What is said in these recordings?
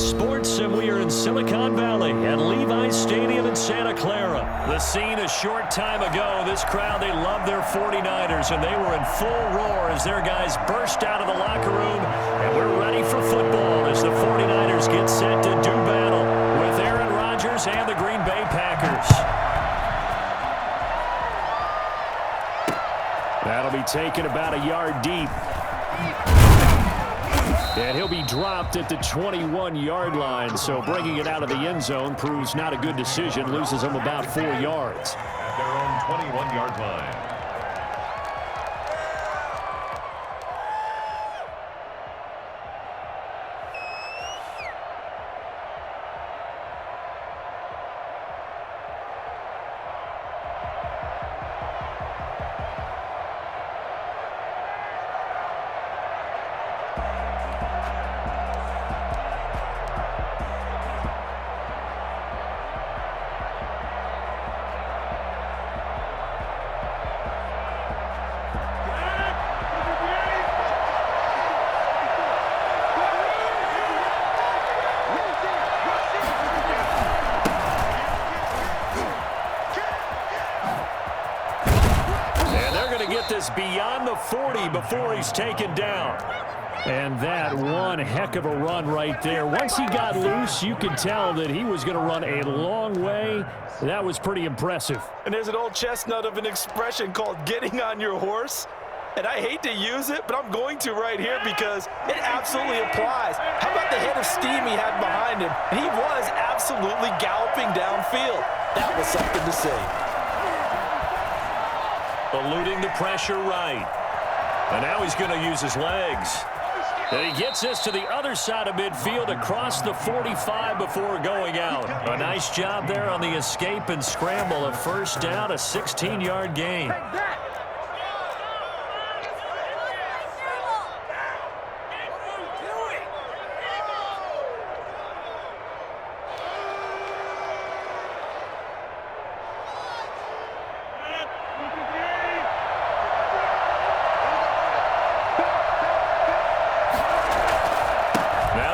Sports, and we are in Silicon Valley at Levi's Stadium in Santa Clara. The scene a short time ago. This crowd, they love their 49ers, and they were in full roar as their guys burst out of the locker room. And we're ready for football as the 49ers get set to do battle with Aaron Rodgers and the Green Bay Packers. That'll be taken about a yard deep. And he'll be dropped at the 21-yard line, so bringing it out of the end zone proves not a good decision. Loses him about 4 yards. At their own 21-yard line. This beyond the 40 before he's taken down. And that one heck of a run right there. Once he got loose, you could tell that he was going to run a long way. That was pretty impressive. And there's an old chestnut of an expression called getting on your horse. And I hate to use it, but I'm going to right here because it absolutely applies. How about the head of steam he had behind him? And he was absolutely galloping downfield. That was something to see. Eluding the pressure right. And now he's going to use his legs. And he gets this to the other side of midfield across the 45 before going out. A nice job there on the escape and scramble. A first down, a 16-yard gain.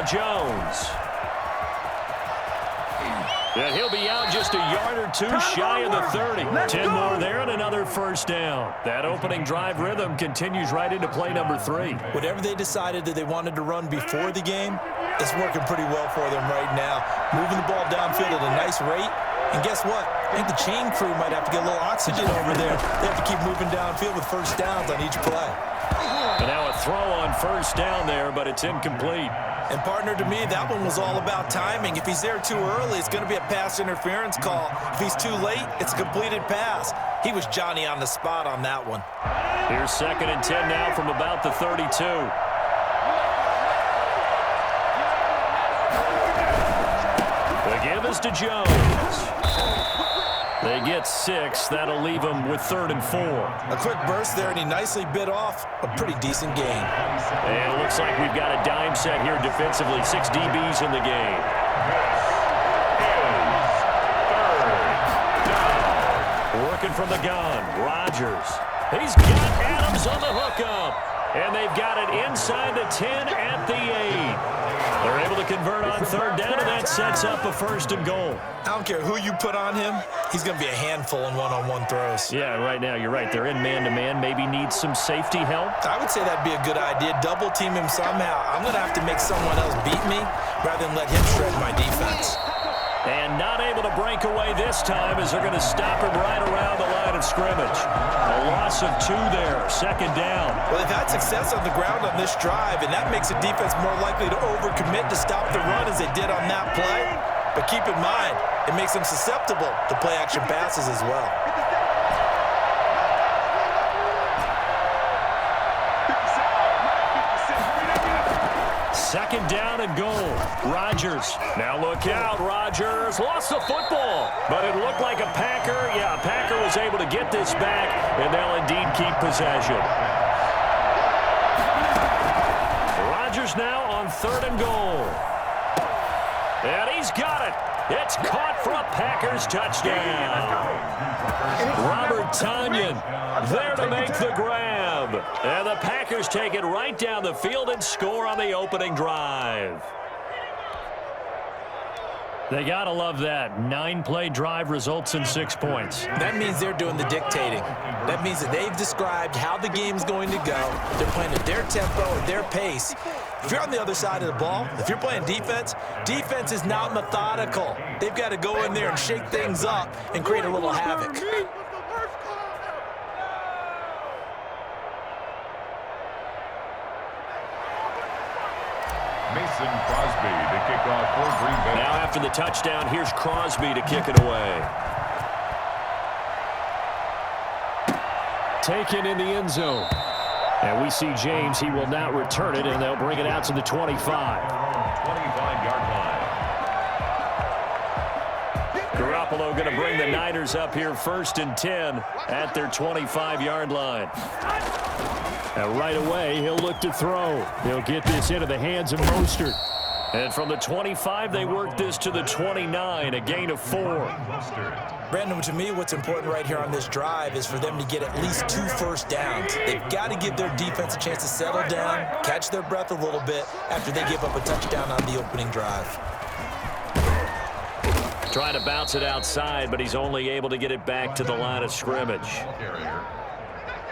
Jones. And he'll be out just a yard or two shy of the 30. 10 more there and another first down. That opening drive rhythm continues right into play number 3. Whatever they decided that they wanted to run before the game, it's working pretty well for them right now. Moving the ball downfield at a nice rate. And guess what? I think the chain crew might have to get a little oxygen over there. They have to keep moving downfield with first downs on each play. And now a throw on first down there, but it's incomplete. And, partner, to me, that one was all about timing. If he's there too early, it's going to be a pass interference call. If he's too late, it's a completed pass. He was Johnny on the spot on that one. Here's 2nd and 10 now from about the 32. The give is to Jones. They get 6. That'll leave them with 3rd and 4. A quick burst there, and he nicely bit off a pretty decent gain. And it looks like we've got a dime set here defensively. 6 DBs in the game. Working from the gun, Rodgers. He's got Adams on the hookup. And they've got it inside the 10 at the 8. They're able to convert on 3rd down, and that sets up a 1st and goal. I don't care who you put on him. He's going to be a handful in one-on-one throws. Yeah, right now, you're right. They're in man-to-man. Maybe needs some safety help. I would say that'd be a good idea. Double team him somehow. I'm going to have to make someone else beat me rather than let him shred my defense. And not able to break away this time as they're going to stop him right around the line of scrimmage. A loss of 2 there, 2nd down. Well, they've had success on the ground on this drive, and that makes a defense more likely to overcommit to stop the run as they did on that play. But keep in mind, it makes them susceptible to play-action passes as well. Second down and goal. Rodgers. Now look out. Rodgers lost the football. But it looked like a Packer. Yeah, a Packer was able to get this back, and they'll indeed keep possession. Rodgers now on 3rd and goal. And he's got it. It's caught for a Packers touchdown. Robert Tonyan there to make the grab. And the Packers take it right down the field and score on the opening drive. They got to love that. 9-play drive results in 6 points. That means they're doing the dictating. That means that they've described how the game's going to go. They're playing at their tempo, at their pace. If you're on the other side of the ball, if you're playing defense, defense is not methodical. They've got to go in there and shake things up and create a little havoc. Mason Crosby to kick off for Green Bay. Now after the touchdown, here's Crosby to kick it away. Taken in the end zone. And we see James. He will not return it, and they'll bring it out to the 25. 25-yard line. Garoppolo going to bring the Niners up here 1st and 10 at their 25-yard line. And right away, he'll look to throw. He'll get this into the hands of Mostert. And from the 25, they work this to the 29, a gain of 4. Brandon, to me, what's important right here on this drive is for them to get at least 2 first downs. They've got to give their defense a chance to settle down, catch their breath a little bit after they give up a touchdown on the opening drive. Trying to bounce it outside, but he's only able to get it back to the line of scrimmage.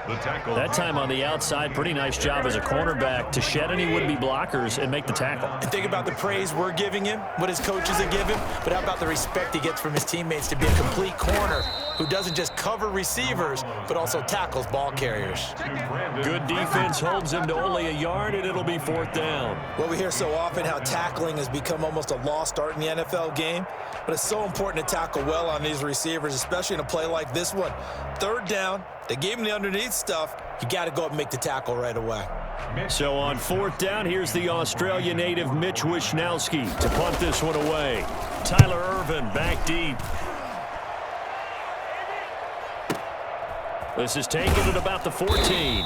That time on the outside, pretty nice job as a cornerback to shed any would-be blockers and make the tackle. And think about the praise we're giving him, what his coaches are giving, but how about the respect he gets from his teammates to be a complete corner who doesn't just cover receivers, but also tackles ball carriers. Good defense holds him to only a yard, and it'll be 4th down. Well, we hear so often how tackling has become almost a lost art in the NFL game, but it's so important to tackle well on these receivers, especially in a play like this one. 3rd down, they gave him the underneath stuff. You got to go up and make the tackle right away. So on 4th down, here's the Australia native Mitch Wishnowsky to punt this one away. Tyler Ervin back deep. This is taken at about the 14.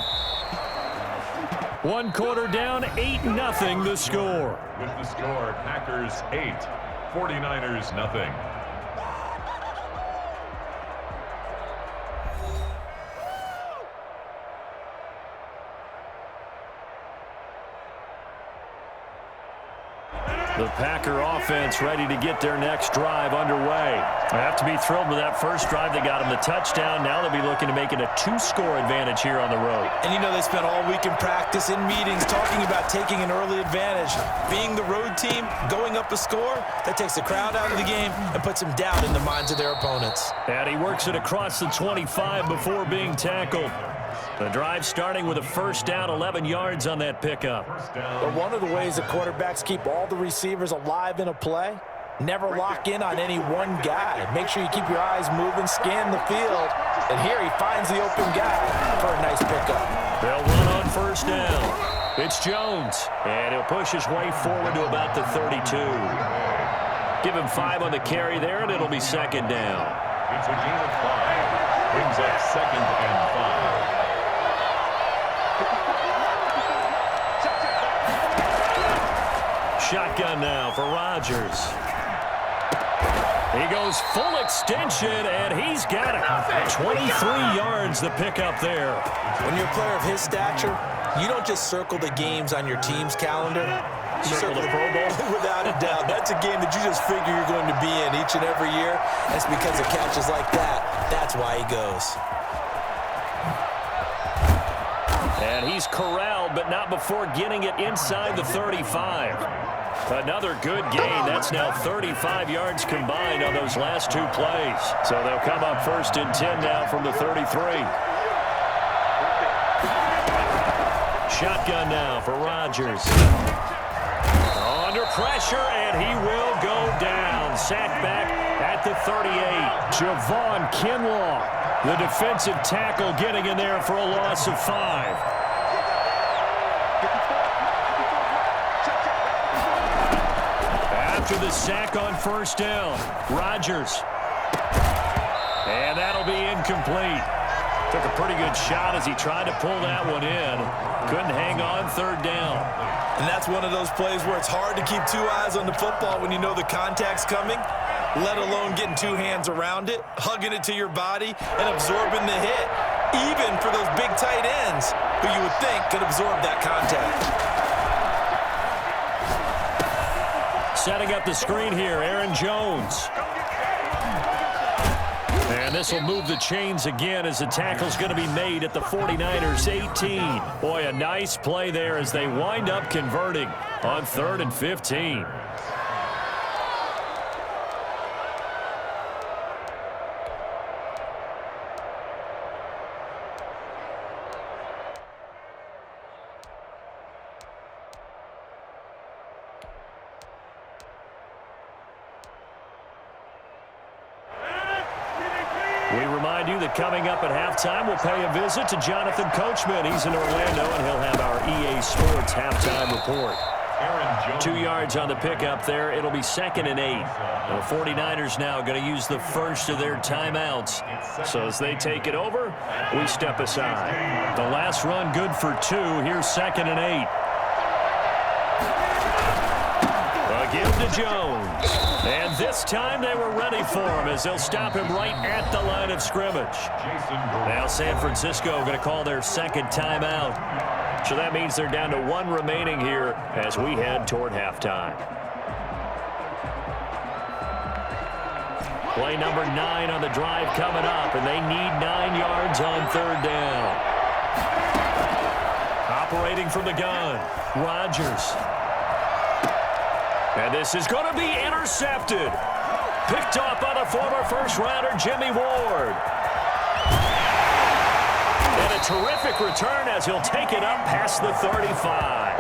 1 quarter down, 8-0 the score. With the score, Packers 8, 49ers nothing. The Packer offense ready to get their next drive underway. They have to be thrilled with that first drive. They got them the touchdown. Now they'll be looking to make it a 2-score advantage here on the road. And you know they spent all week in practice, in meetings, talking about taking an early advantage. Being the road team, going up a score, that takes the crowd out of the game and puts them down in the minds of their opponents. And he works it across the 25 before being tackled. The drive starting with a 1st down, 11 yards on that pickup. But one of the ways that quarterbacks keep all the receivers alive in a play, never lock in on any one guy. Make sure you keep your eyes moving, scan the field. And here he finds the open guy for a nice pickup. They'll run on 1st down. It's Jones, and he'll push his way forward to about the 32. Give him 5 on the carry there, and it'll be 2nd down. It's a gain of 5. Brings up 2nd and 5. Shotgun now for Rodgers. He goes full extension, and he's got it. 23 yards the pickup there. When you're a player of his stature, you don't just circle the games on your team's calendar. You circle the Pro Bowl. Without a doubt. That's a game that you just figure you're going to be in each and every year. And it's because of catches like that. That's why he goes. And he's corralled, but not before getting it inside the 35. Another good gain. That's now 35 yards combined on those last 2 plays. So they'll come up 1st and 10 now from the 33. Shotgun now for Rodgers. Under pressure, and he will go down. Sacked back at the 38. Javon Kinlaw, the defensive tackle, getting in there for a loss of 5. After the sack on 1st down, Rodgers. And that'll be incomplete. Took a pretty good shot as he tried to pull that one in. Couldn't hang on 3rd down. And that's one of those plays where it's hard to keep 2 eyes on the football when you know the contact's coming, let alone getting 2 hands around it, hugging it to your body, and absorbing the hit, even for those big tight ends who you would think could absorb that contact. Setting up the screen here, Aaron Jones. And this will move the chains again as the tackle's going to be made at the 49ers 18. Boy, a nice play there as they wind up converting on 3rd and 15. We remind you that coming up at halftime, we'll pay a visit to Jonathan Coachman. He's in Orlando, and he'll have our EA Sports halftime report. 2 yards on the pickup there. It'll be 2nd and 8. The 49ers now going to use the first of their timeouts. So as they take it over, we step aside. The last run good for 2. Here's 2nd and 8. Give to Jones. And this time they were ready for him as they'll stop him right at the line of scrimmage. Now San Francisco going to call their 2nd timeout. So that means they're down to 1 remaining here as we head toward halftime. Play number 9 on the drive coming up, and they need 9 yards on 3rd down. Operating from the gun, Rodgers. And this is going to be intercepted. Picked off by the former first-rounder Jimmy Ward. And a terrific return as he'll take it up past the 35.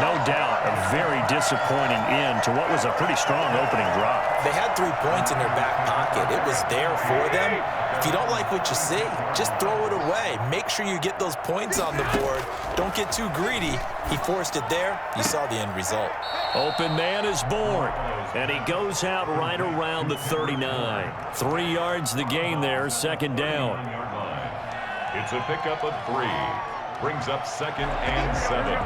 No doubt a very disappointing end to what was a pretty strong opening drive. They had 3 points in their back pocket. It was there for them. If you don't like what you see, just throw it away. Make sure you get those points on the board. Don't get too greedy. He forced it there. You saw the end result. Open man is born, and he goes out right around the 39. 3 yards the gain there, 2nd down. It's a pickup of 3. Brings up 2nd and 7.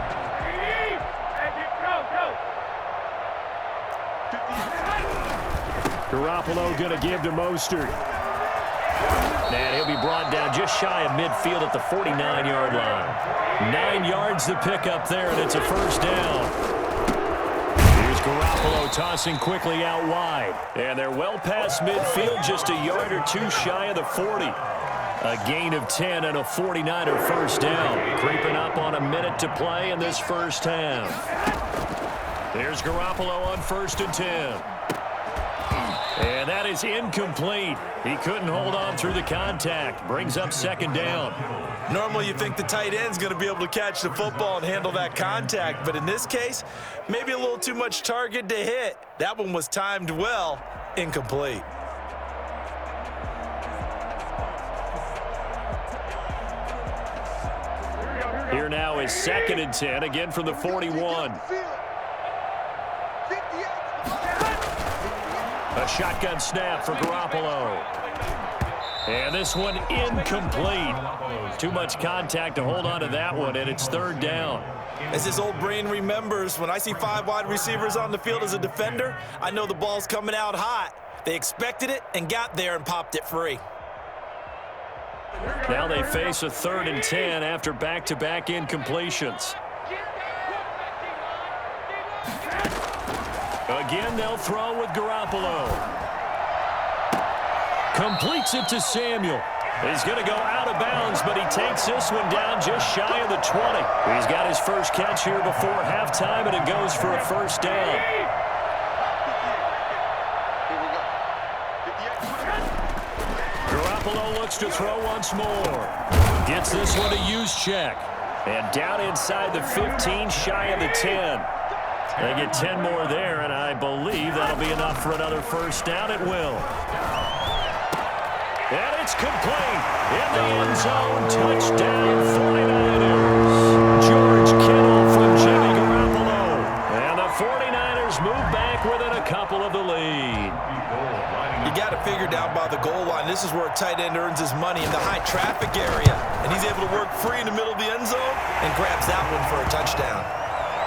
Garoppolo going to give to Mostert. And he'll be brought down just shy of midfield at the 49-yard line. 9 yards to pick up there, and it's a 1st down. Here's Garoppolo tossing quickly out wide. And they're well past midfield, just a yard or 2 shy of the 40. A gain of 10 and a 49er 1st down. Creeping up on a minute to play in this first half. There's Garoppolo on 1st and 10. And that is incomplete. He couldn't hold on through the contact. Brings up 2nd down. Normally you think the tight end's going to be able to catch the football and handle that contact. But in this case, maybe a little too much target to hit. That one was timed well. Incomplete. Here now is 2nd and 10, again from the 41. A shotgun snap for Garoppolo. And this one incomplete. Too much contact to hold on to that one, and it's 3rd down. As his old brain remembers, when I see 5 wide receivers on the field as a defender, I know the ball's coming out hot. They expected it and got there and popped it free. Now they face a 3rd and 10 after back-to-back incompletions. Again, they'll throw with Garoppolo. Completes it to Samuel. He's going to go out of bounds, but he takes this one down just shy of the 20. He's got his first catch here before halftime, and it goes for a 1st down. Garoppolo looks to throw once more. Gets this one to Juszczyk. And down inside the 15, shy of the 10. They get 10 more there, and I believe that'll be enough for another 1st down. It will. And it's complete. In the end zone, touchdown 49ers. George Kittle from Jimmy Garoppolo. And the 49ers move back within a couple of the lead. You got to figure down by the goal line. This is where a tight end earns his money in the high traffic area. And he's able to work free in the middle of the end zone and grabs that one for a touchdown.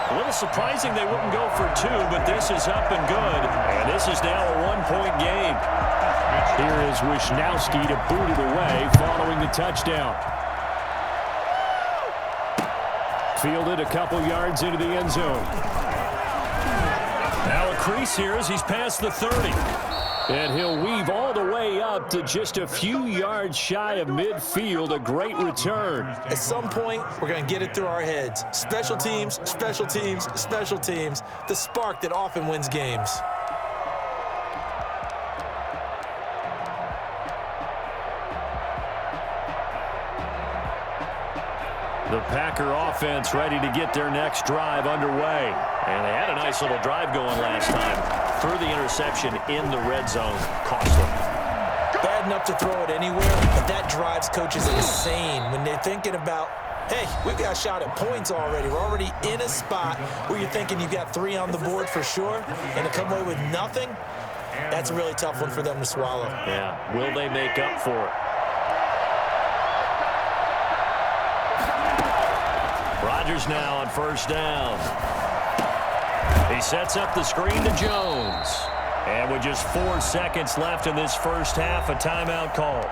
A little surprising they wouldn't go for 2, but this is up and good. And this is now a 1-point game. Here is Wisnowski to boot it away following the touchdown. Fielded a couple yards into the end zone. Now crease here as he's past the 30. And he'll weave all the way up to just a few yards shy of midfield. A great return. At some point, we're going to get it through our heads. Special teams, special teams, special teams. The spark that often wins games. The Packer offense ready to get their next drive underway. And they had a nice little drive going last time. Threw the interception in the red zone. Costly. Bad enough to throw it anywhere, but that drives coaches insane when they're thinking about, hey, we've got a shot at points already. We're already in a spot where you're thinking you've got 3 on the board for sure, and to come away with nothing, that's a really tough one for them to swallow. Yeah, will they make up for it? Rodgers now on first down. He sets up the screen to Jones. And with just 4 seconds left in this first half, a timeout call.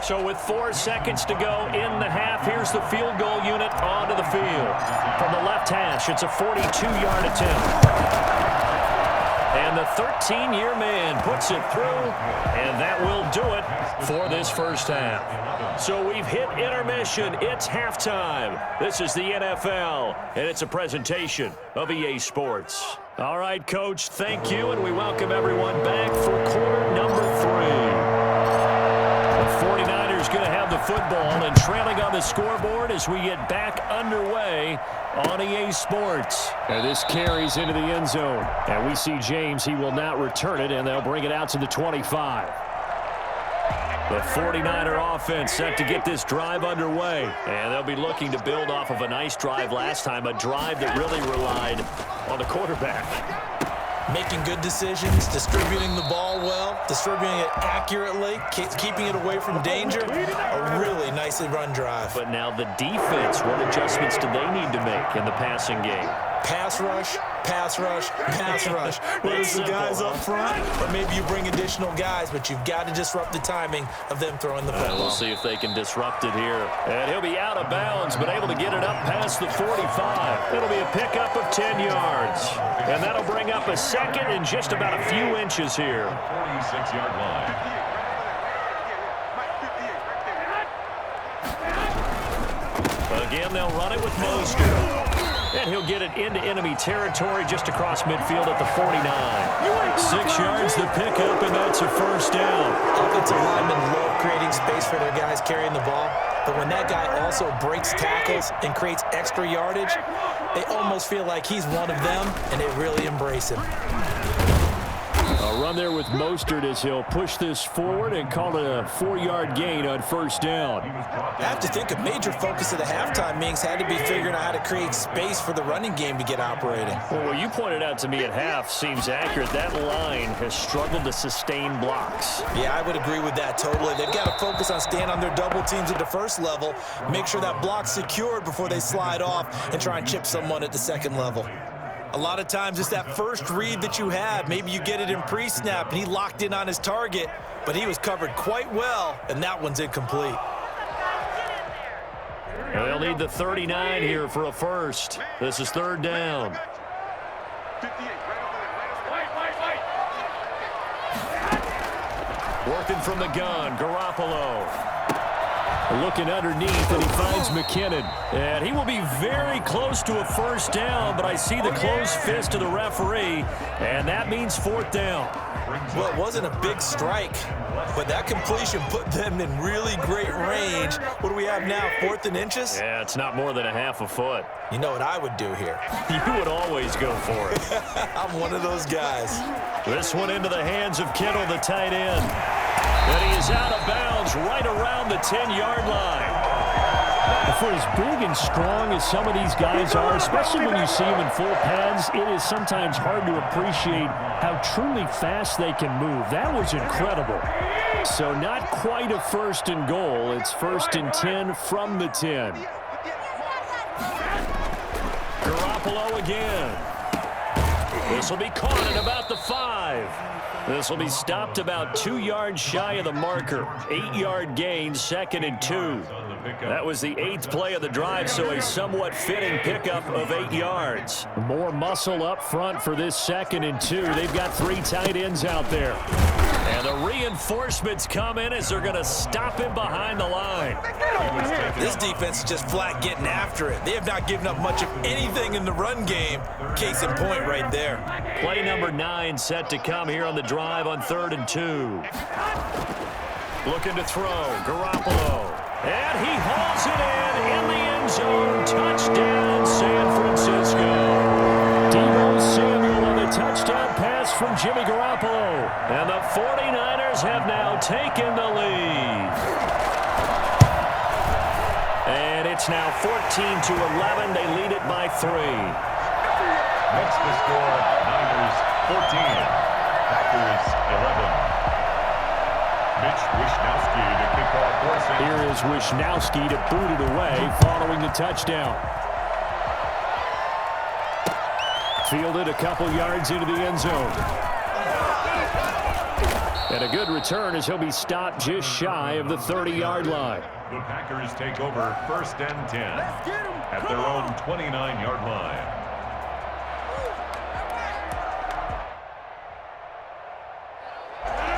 So with 4 seconds to go in the half, here's the field goal unit onto the field. From the left hash, it's a 42-yard attempt. And the 13-year man puts it through, and that will do it for this first half. So we've hit intermission. It's halftime. This is the NFL, and it's a presentation of EA Sports. All right, Coach, thank you, and we welcome everyone back for quarter number 3. The 49ers going to have the football and trailing on the scoreboard as we get back underway on EA Sports. And this carries into the end zone. And we see James. He will not return it, and they'll bring it out to the 25. The 49er offense set to get this drive underway. And they'll be looking to build off of a nice drive last time, a drive that really relied on the quarterback. Making good decisions, distributing the ball well, distributing it accurately, keeping it away from danger. A really nicely run drive. But now the defense, what adjustments do they need to make in the passing game? Pass rush, pass rush, pass rush. Whether it's the guys up front, or maybe you bring additional guys, but you've got to disrupt the timing of them throwing the football. We'll see if they can disrupt it here. And he'll be out of bounds, but able to get it up past the 45. It'll be a pickup of 10 yards. And that'll bring up a second and just about a few inches here. 46-yard line. Again, they'll run it with Mostert. And he'll get it into enemy territory just across midfield at the 49. 6 yards the pickup, and that's a first down. Offensive linemen love creating space for their guys carrying the ball. But when that guy also breaks tackles and creates extra yardage, they almost feel like he's one of them, and they really embrace him. A run there with Mostert as he'll push this forward and call it a 4-yard gain on first down. I have to think a major focus of the halftime meetings had to be figuring out how to create space for the running game to get operating. Well, what you pointed out to me at half seems accurate. That line has struggled to sustain blocks. Yeah, I would agree with that totally. They've got to focus on staying on their double teams at the first level, make sure that block's secured before they slide off and try and chip someone at the second level. A lot of times it's that first read that you have. Maybe you get it in pre-snap and he locked in on his target, but he was covered quite well, and that one's incomplete. And they'll need the 39 here for a first. This is third down. Working from the gun, Garoppolo. Looking underneath, and he finds McKinnon. And he will be very close to a first down, but I see the closed fist of the referee, and that means fourth down. Well, it wasn't a big strike, but that completion put them in really great range. What do we have now, 4th and inches? Yeah, it's not more than a half a foot. You know what I would do here? You would always go for it. I'm one of those guys. This one into the hands of Kittle, the tight end. And he is out of bounds right around the 10-yard line. For as big and strong as some of these guys are, especially when you see them in full pads, it is sometimes hard to appreciate how truly fast they can move. That was incredible. So not quite a first and goal. It's 1st and 10 from the 10. Garoppolo again. This will be caught at about the 5. This will be stopped about 2 yards shy of the marker. 8-yard gain, 2nd and 2. pickup. That was the 8th play of the drive, so a somewhat fitting pickup of 8 yards. More muscle up front for this 2nd and 2. They've got 3 tight ends out there. And the reinforcements come in as they're going to stop him behind the line. This defense is just flat getting after it. They have not given up much of anything in the run game. Case in point right there. Play number 9 set to come here on the drive on 3rd and 2. Looking to throw, Garoppolo. And he hauls it in the end zone. Touchdown, San Francisco. Deebo Samuel on the touchdown pass from Jimmy Garoppolo. And the 49ers have now taken the lead. And it's now 14-11. They lead it by 3. Next to score, Niners 14, Packers 11. Mitch Wishnowsky to kick off Dorsey. Here is Wishnowsky to boot it away following the touchdown. Fielded a couple yards into the end zone. And a good return as he'll be stopped just shy of the 30-yard line. The Packers take over 1st and 10 at their own 29-yard line.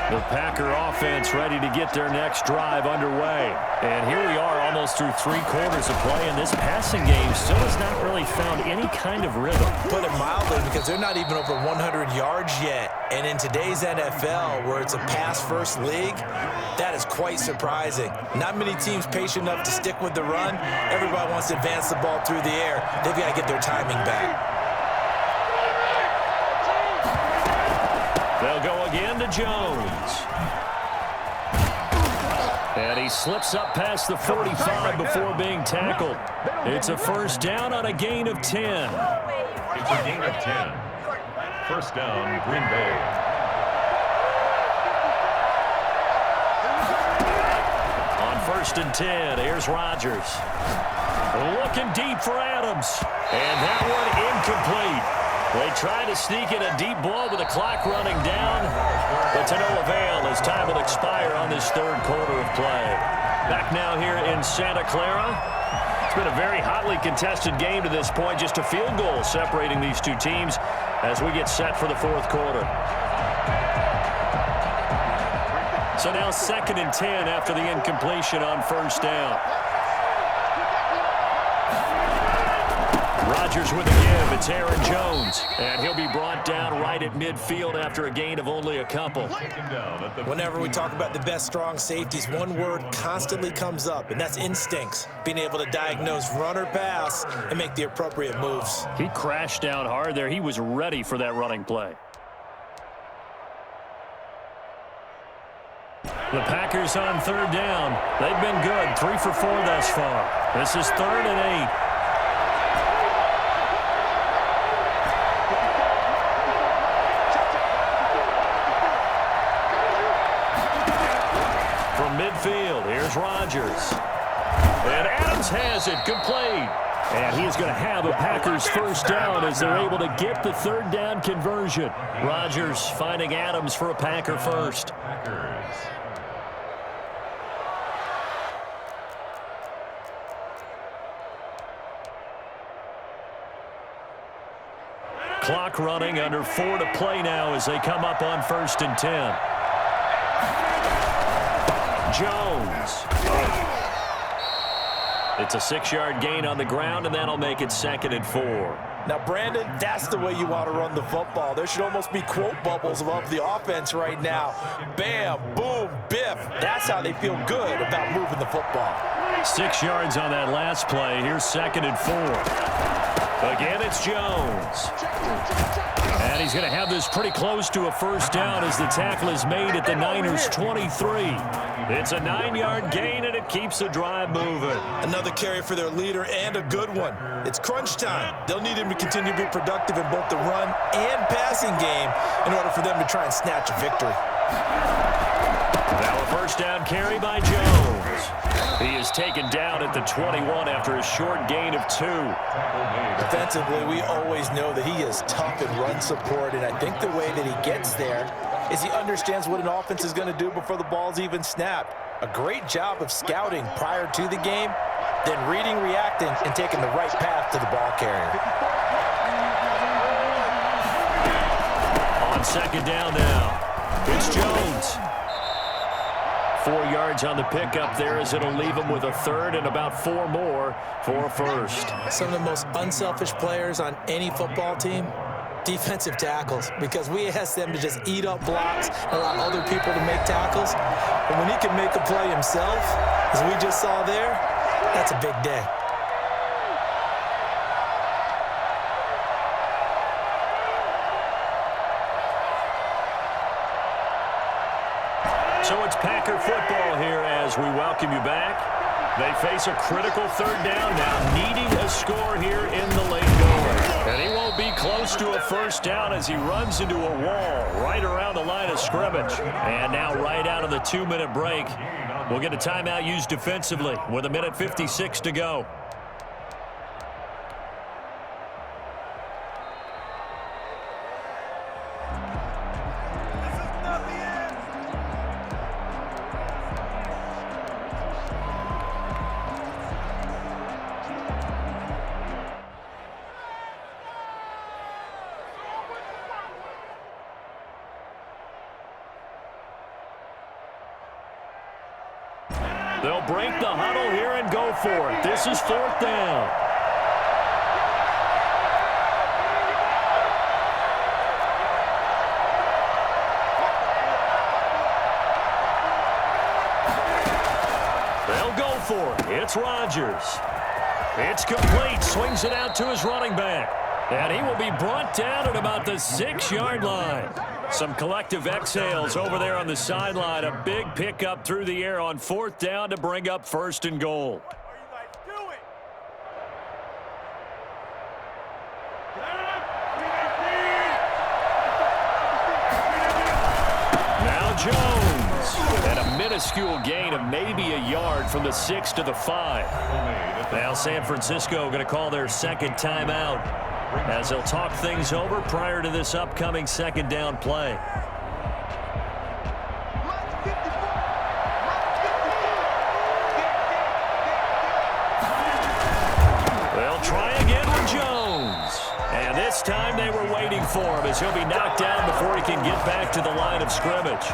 The Packer offense ready to get their next drive underway. And here we are almost through 3 quarters of play, and this passing game still has not really found any kind of rhythm. Put it mildly, because they're not even over 100 yards yet. And in today's NFL, where it's a pass-first league, that is quite surprising. Not many teams patient enough to stick with the run. Everybody wants to advance the ball through the air. They've got to get their timing back. They'll go again to Jones. And he slips up past the 45 before being tackled. It's a 1st down on a gain of 10. It's a gain of 10. 1st down, Green Bay. On 1st and 10, here's Rodgers. Looking deep for Adams. And that one incomplete. They try to sneak in a deep ball with the clock running down, but to no avail as time will expire on this 3rd quarter of play. Back now here in Santa Clara. It's been a very hotly contested game to this point, just a field goal separating these 2 teams as we get set for the 4th quarter. So now 2nd and 10 after the incompletion on 1st down. Rodgers with a give. It's Aaron Jones. And he'll be brought down right at midfield after a gain of only a couple. Whenever we talk about the best strong safeties, one word constantly comes up, and that's instincts. Being able to diagnose run or pass and make the appropriate moves. He crashed down hard there. He was ready for that running play. The Packers on 3rd down. They've been good. 3 for 4 thus far. This is 3rd and 8. Midfield, here's Rodgers. And Adams has it, complete. And he's going to have a Packers 1st down as they're able to get the 3rd down conversion. Rodgers finding Adams for a Packer 1st. Packers. Clock running, under 4 to play now as they come up on 1st and 10. Jones. It's a 6-yard gain on the ground, and that'll make it 2nd and 4. Now, Brandon, that's the way you want to run the football. There should almost be quote bubbles above the offense right now. Bam, boom, biff. That's how they feel good about moving the football. 6 yards on that last play. Here's 2nd and 4. Again, it's Jones. And he's going to have this pretty close to a 1st down as the tackle is made at the Niners' 23. It's a 9-yard gain, and it keeps the drive moving. Another carry for their leader, and a good one. It's crunch time. They'll need him to continue to be productive in both the run and passing game in order for them to try and snatch a victory. Now a 1st down carry by Jones. He is taken down at the 21 after a short gain of 2. Defensively, we always know that he is tough in run support, and I think the way that he gets there is he understands what an offense is going to do before the ball's even snapped. A great job of scouting prior to the game, then reading, reacting, and taking the right path to the ball carrier. On second down now, it's Jones. 4 yards on the pickup there as it'll leave him with a third and about 4 more for a first. Some of the most unselfish players on any football team, defensive tackles, because we ask them to just eat up blocks and allow other people to make tackles. And when he can make a play himself, as we just saw there, that's a big day. So it's Packer football here as we welcome you back. They face a critical third down now, needing a score here in the late going. And he won't be close to a first down as he runs into a wall right around the line of scrimmage. And now right out of the 2-minute break, we'll get a timeout used defensively with 1:56 to go. They'll break the huddle here and go for it. This is 4th down. They'll go for it. It's Rodgers. It's complete. Swings it out to his running back. And he will be brought down at about the 6-yard line. Some collective exhales over there on the sideline. A big pickup through the air on 4th down to bring up 1st and goal. Now Jones. And a minuscule gain of maybe a yard from the 6 to the 5. Now San Francisco going to call their second timeout, as they'll talk things over prior to this upcoming 2nd down play. They'll try again with Jones. And this time they were waiting for him as he'll be knocked down before he can get back to the line of scrimmage.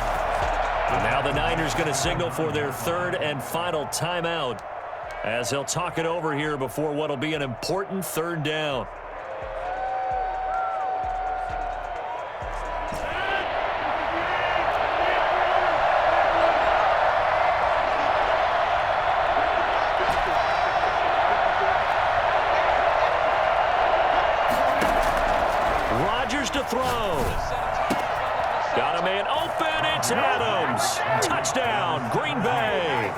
And now the Niners going to signal for their 3rd and final timeout, as they'll talk it over here before what will be an important 3rd down. To throw. Got a man open. It's Adams. Touchdown, Green Bay.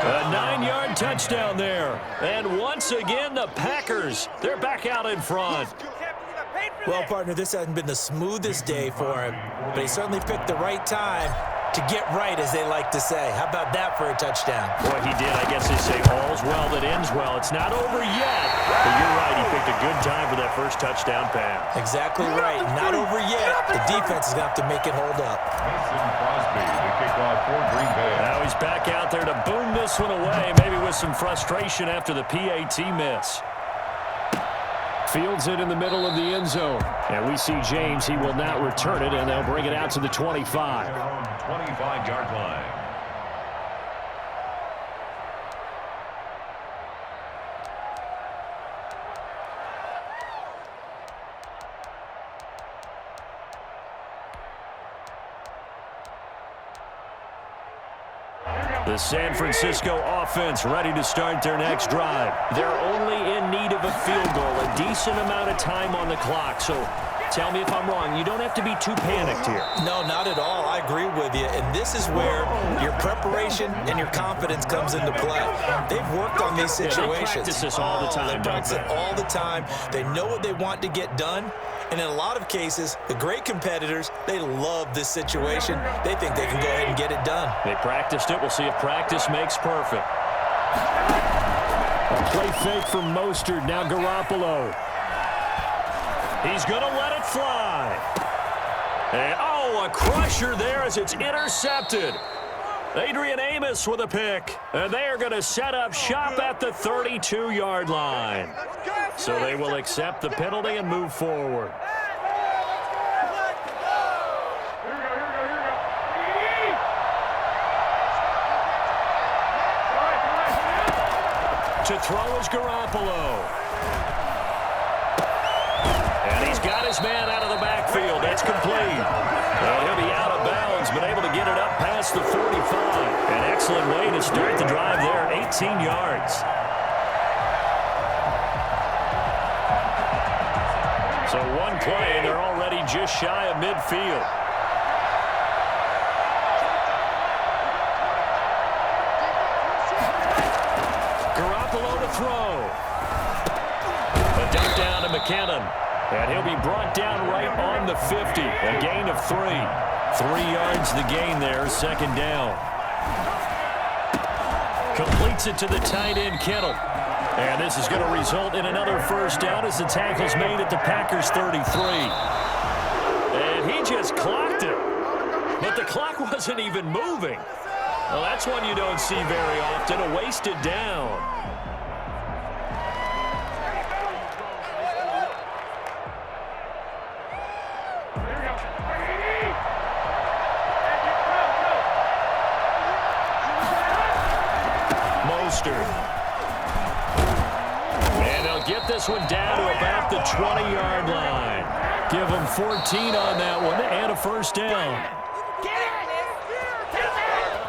A 9-yard touchdown there. And once again, the Packers, they're back out in front. Well, partner, this hasn't been the smoothest day for him, but he certainly picked the right time to get right, as they like to say. How about that for a touchdown? Boy, he did. I guess they say all's well that ends well. It's not over yet. But you're right. He picked a good time for that first touchdown pass. Exactly right. Not over yet. The defense is going to have to make it hold up. Now he's back out there to boom this one away, maybe with some frustration after the PAT miss. Fields it in the middle of the end zone. And we see James. He will not return it, and they'll bring it out to the 25. 25-yard line. The San Francisco offense ready to start their next drive. They're only in need of a field goal, a decent amount of time on the clock. So tell me if I'm wrong. You don't have to be too panicked here. No, not at all. I agree with you. And this is where your preparation and your confidence comes into play. They've worked on these situations. Yeah, they practice this all the time. They practice it all the time. They know what they want to get done. And in a lot of cases, the great competitors, they love this situation. They think they can go ahead and get it done. They practiced it. We'll see if practice makes perfect. A play fake from Mostert. Now Garoppolo. He's going to let it fly. And, oh, a crusher there as it's intercepted. Adrian Amos with a pick. And they are going to set up shop at the 32-yard line. So they will accept the penalty and move forward. To throw is Garoppolo. And he's got his man out of the backfield. That's complete. And he'll be out of bounds, but able to get it up past the 45. An excellent way to start the drive there, 18 yards. So one play, and they're already just shy of midfield. Garoppolo to throw. A dump down to McKinnon. And he'll be brought down right on the 50. A gain of 3. 3 yards the gain there, second down. Completes it to the tight end, Kittle. And this is going to result in another first down as the tackle's made at the Packers 33. And he just clocked it. But the clock wasn't even moving. Well, that's one you don't see very often, a wasted down. And they'll get this one down to about the 20-yard line. Give them 14 on that one and a first down.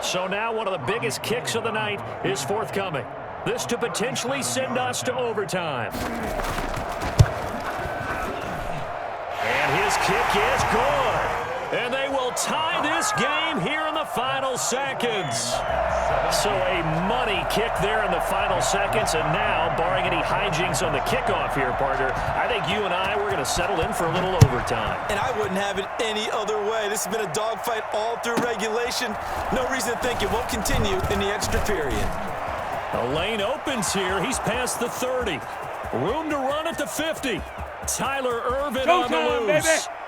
So now one of the biggest kicks of the night is forthcoming. This to potentially send us to overtime. And his kick is good. And they will tie this game here in the final seconds. So a money kick there in the final seconds. And now, barring any hijinks on the kickoff here, partner, I think you and I, we're going to settle in for a little overtime. And I wouldn't have it any other way. This has been a dogfight all through regulation. No reason to think it won't continue in the extra period. A lane opens here. He's past the 30. Room to run at the 50. Tyler Ervin on the loose. Baby.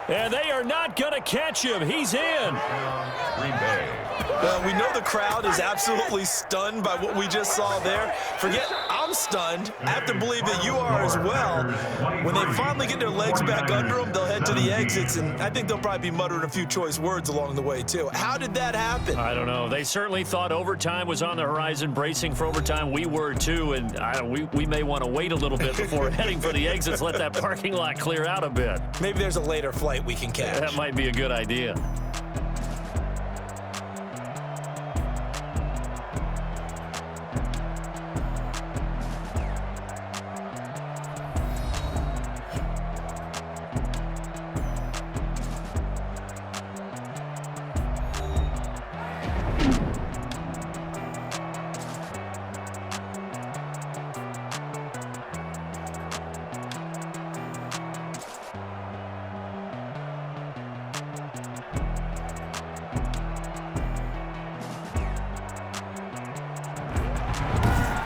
And they are not going to catch him. He's in. Green Bay. Well, we know the crowd is absolutely stunned by what we just saw there. Forget I'm stunned. I have to believe that you are as well. When they finally get their legs back under them, they'll head to the exits, and I think they'll probably be muttering a few choice words along the way, too. How did that happen? I don't know. They certainly thought overtime was on the horizon, bracing for overtime. We were, too, and we may want to wait a little bit before heading for the exits, let that parking lot clear out a bit. Maybe there's a later flight we can catch. That might be a good idea.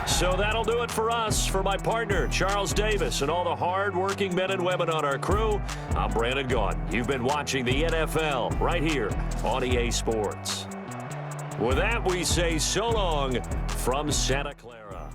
So that'll do it for us. For my partner, Charles Davis, and all the hard-working men and women on our crew, I'm Brandon Gaudin. You've been watching the NFL right here on EA Sports. With that, we say so long from Santa Clara.